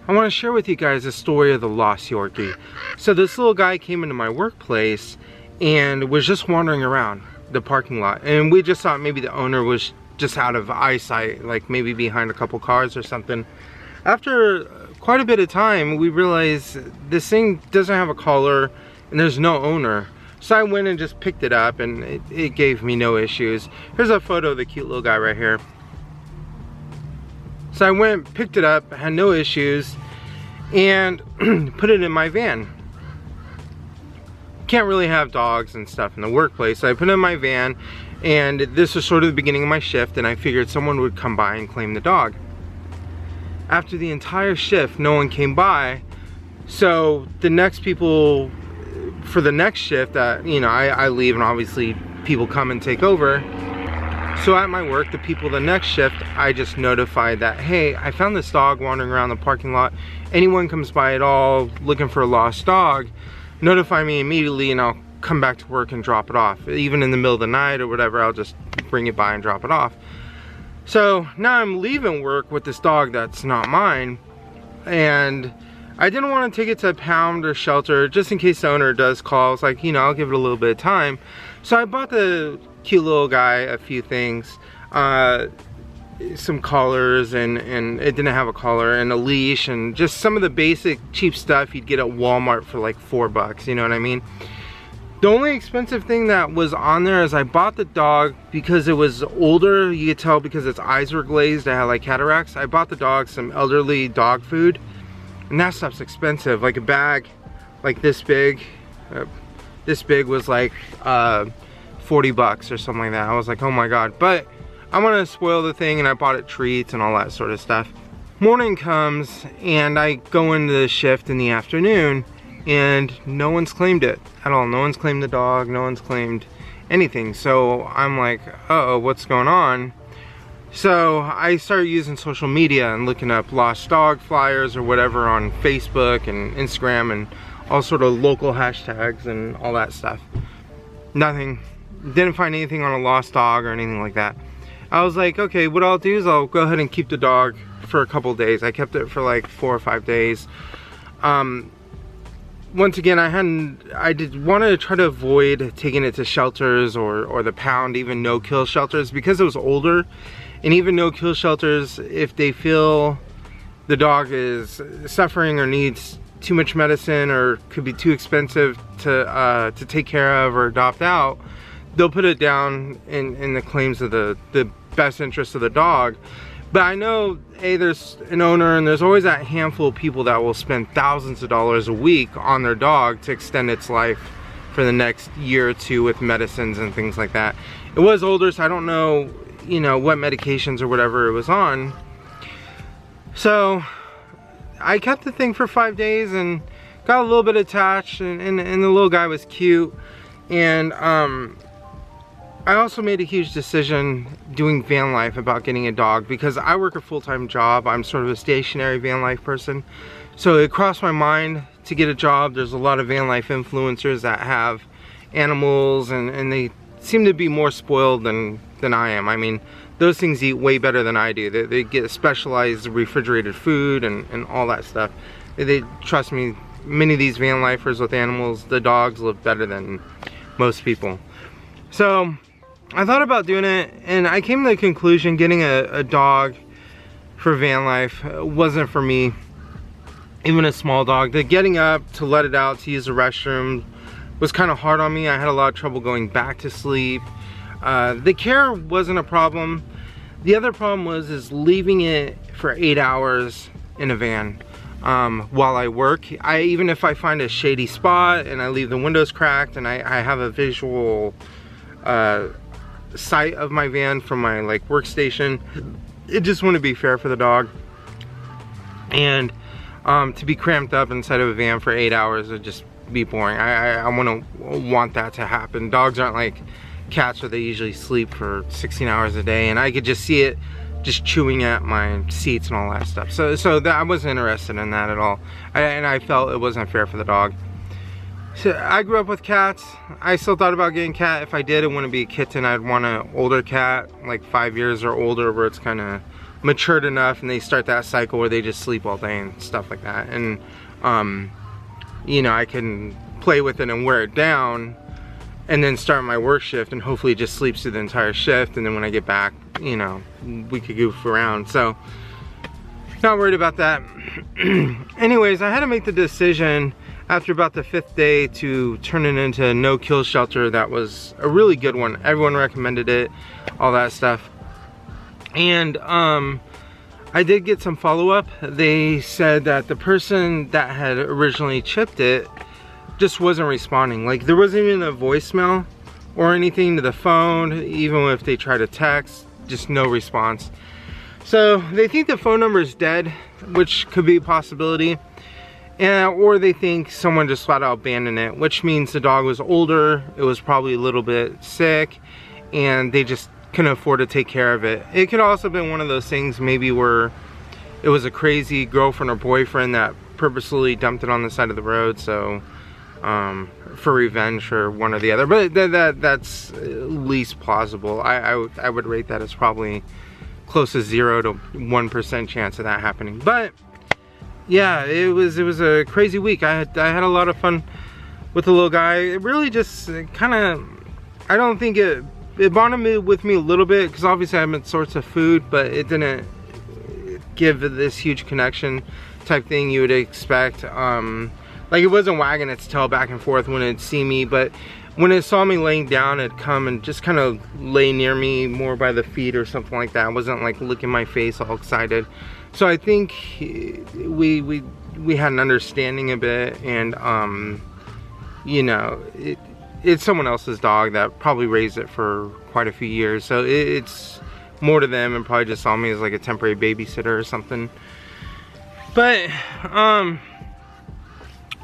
I want to share with you guys the story of the lost Yorkie. So this little guy came into my workplace and was just wandering around the parking lot, and we just thought maybe the owner was just out of eyesight, like maybe behind a couple cars or something. After quite a bit of time, we realized this thing doesn't have a collar and there's no owner. So I went and just picked it up, and it gave me no issues. Here's a photo of the cute little guy right here. So I went, picked it up, had no issues, and put it in my van. Can't really have dogs and stuff in the workplace, so I put it in my van, and this was sort of the beginning of my shift, and I figured someone would come by and claim the dog. After the entire shift, no one came by, so the next people for the next shift, you know, I leave and obviously people come and take over. So at my work, the people the next shift, I just notified that, hey, I found this dog wandering around the parking lot. Anyone comes by at all looking for a lost dog, notify me immediately and I'll come back to work and drop it off. Even in the middle of the night or whatever, I'll just bring it by and drop it off. So now I'm leaving work with this dog that's not mine, and I didn't want to take it to a pound or shelter just in case the owner does call. It's like, you know, I'll give it a little bit of time. So I bought the cute little guy a few things, some collars, and it didn't have a collar, and a leash, and just some of the basic cheap stuff you'd get at Walmart for like $4, you know what I mean? The only expensive thing that was on there is I bought the dog because it was older. You could tell because its eyes were glazed. I had like cataracts. I bought the dog some elderly dog food, and that stuff's expensive. Like a bag like this big was like $40 or something like that. I was like, oh my god. But I want to spoil the thing, and I bought it treats and all that sort of stuff. Morning comes and I go into the shift in the afternoon, and no one's claimed it at all. No one's claimed the dog, no one's claimed anything. So I'm like, uh-oh, what's going on? So I started using social media and looking up lost dog flyers or whatever on Facebook and Instagram and all sort of local hashtags and all that stuff. Nothing. Didn't find anything on a lost dog or anything like that. I was like, okay, what I'll do is I'll go ahead and keep the dog for a couple days. I kept it for like 4 or 5 days. Once again, I did want to try to avoid taking it to shelters or the pound, even no-kill shelters, because it was older. And even no-kill shelters, if they feel the dog is suffering or needs too much medicine or could be too expensive to take care of or adopt out, they'll put it down in the claims of the best interest of the dog. But I know, hey, there's an owner, and there's always that handful of people that will spend thousands of dollars a week on their dog to extend its life for the next year or two with medicines and things like that. It was older, so I don't know, you know, what medications or whatever it was on. So I kept the thing for 5 days and got a little bit attached, and the little guy was cute. And I also made a huge decision doing van life about getting a dog, because I work a full-time job. I'm sort of a stationary van life person. So it crossed my mind to get a job. There's a lot of van life influencers that have animals, and they seem to be more spoiled than I am. I mean, those things eat way better than I do. They get specialized refrigerated food and all that stuff. Trust me, many of these van lifers with animals, the dogs live better than most people. So I thought about doing it, and I came to the conclusion getting a dog for van life wasn't for me. Even a small dog. The getting up to let it out to use the restroom was kind of hard on me. I had a lot of trouble going back to sleep. The care wasn't a problem. The other problem was leaving it for 8 hours in a van while I work. Even if I find a shady spot and I leave the windows cracked and I have a visual sight of my van from my like workstation, it just wouldn't be fair for the dog. And to be cramped up inside of a van for 8 hours would just be boring. I wouldn't want that to happen. Dogs aren't like cats where they usually sleep for 16 hours a day, and I could just see it just chewing at my seats and all that stuff. So that, I wasn't interested in that at all. And I felt it wasn't fair for the dog. So I grew up with cats. I still thought about getting a cat. If I did, it wouldn't be a kitten. I'd want an older cat, like 5 years or older, where it's kind of matured enough and they start that cycle where they just sleep all day and stuff like that. And you know, I can play with it and wear it down and then start my work shift, and hopefully it just sleeps through the entire shift, and then when I get back, you know, we could goof around. So not worried about that. Anyways, I had to make the decision after about the 5th day to turn it into a no-kill shelter. That was a really good one. Everyone recommended it, all that stuff. And I did get some follow-up. They said that the person that had originally chipped it just wasn't responding. Like, there wasn't even a voicemail or anything to the phone, even if they tried to text, just no response. So they think the phone number is dead, which could be a possibility. Or they think someone just flat out abandoned it, which means the dog was older, it was probably a little bit sick, and they just couldn't afford to take care of it. It could also have been one of those things maybe where it was a crazy girlfriend or boyfriend that purposely dumped it on the side of the road, so for revenge or one or the other. But that's least plausible. I would rate that as probably close to 0 to 1% chance of that happening. But yeah, it was a crazy week. I had a lot of fun with the little guy. It really just kind of, I don't think it bonded with me a little bit, because obviously I'm in sorts of food, but it didn't give this huge connection type thing you would expect. Like, it wasn't wagging its tail back and forth when it'd see me, but when it saw me laying down, it'd come and just kind of lay near me more by the feet or something like that. It wasn't like licking my face all excited. So I think we had an understanding a bit, and you know, it's someone else's dog that probably raised it for quite a few years, so it's more to them, and probably just saw me as like a temporary babysitter or something. But I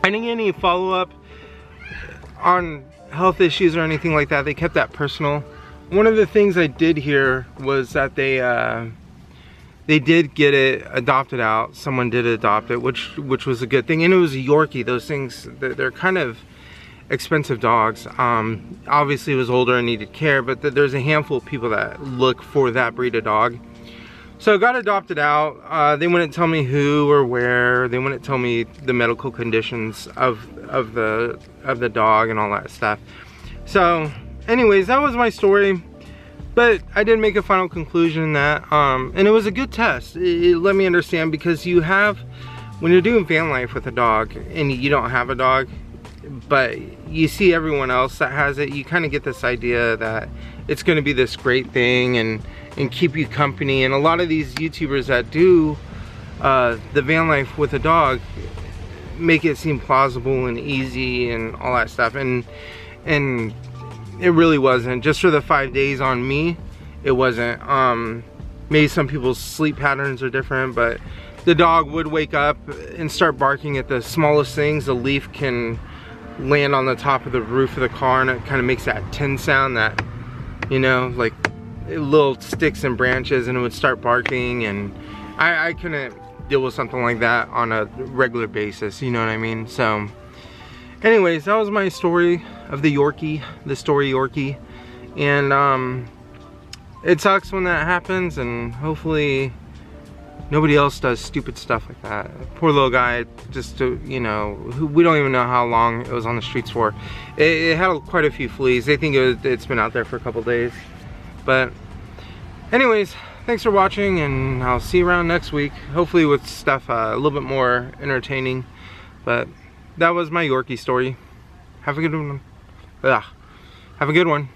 didn't get any follow-up on health issues or anything like that. They kept that personal. One of the things I did hear was that they did get it adopted out. Someone did adopt it, which was a good thing, and it was a Yorkie. Those things, they're kind of expensive dogs. Obviously it was older and needed care, but there's a handful of people that look for that breed of dog. So it got adopted out. They wouldn't tell me who or where. They wouldn't tell me the medical conditions of the dog and all that stuff. So anyways, that was my story. But I did make a final conclusion that, and it was a good test. It let me understand, because you have, when you're doing van life with a dog and you don't have a dog, but you see everyone else that has it, you kind of get this idea that it's going to be this great thing and keep you company. And a lot of these YouTubers that do the van life with a dog make it seem plausible and easy and all that stuff, and it really wasn't. Just for the 5 days on me, it wasn't. Maybe some people's sleep patterns are different, but the dog would wake up and start barking at the smallest things. The leaf can land on the top of the roof of the car, and it kind of makes that tin sound that, you know, like little sticks and branches, and it would start barking, and I couldn't deal with something like that on a regular basis, you know what I mean? So anyways, that was my story of the Yorkie, the story Yorkie. And it sucks when that happens, and hopefully nobody else does stupid stuff like that. Poor little guy, just to, you know, we don't even know how long it was on the streets for. It had quite a few fleas. They think it's been out there for a couple days. But anyways, thanks for watching, and I'll see you around next week, hopefully with stuff a little bit more entertaining. But that was my Yorkie story. Have a good one. Have a good one.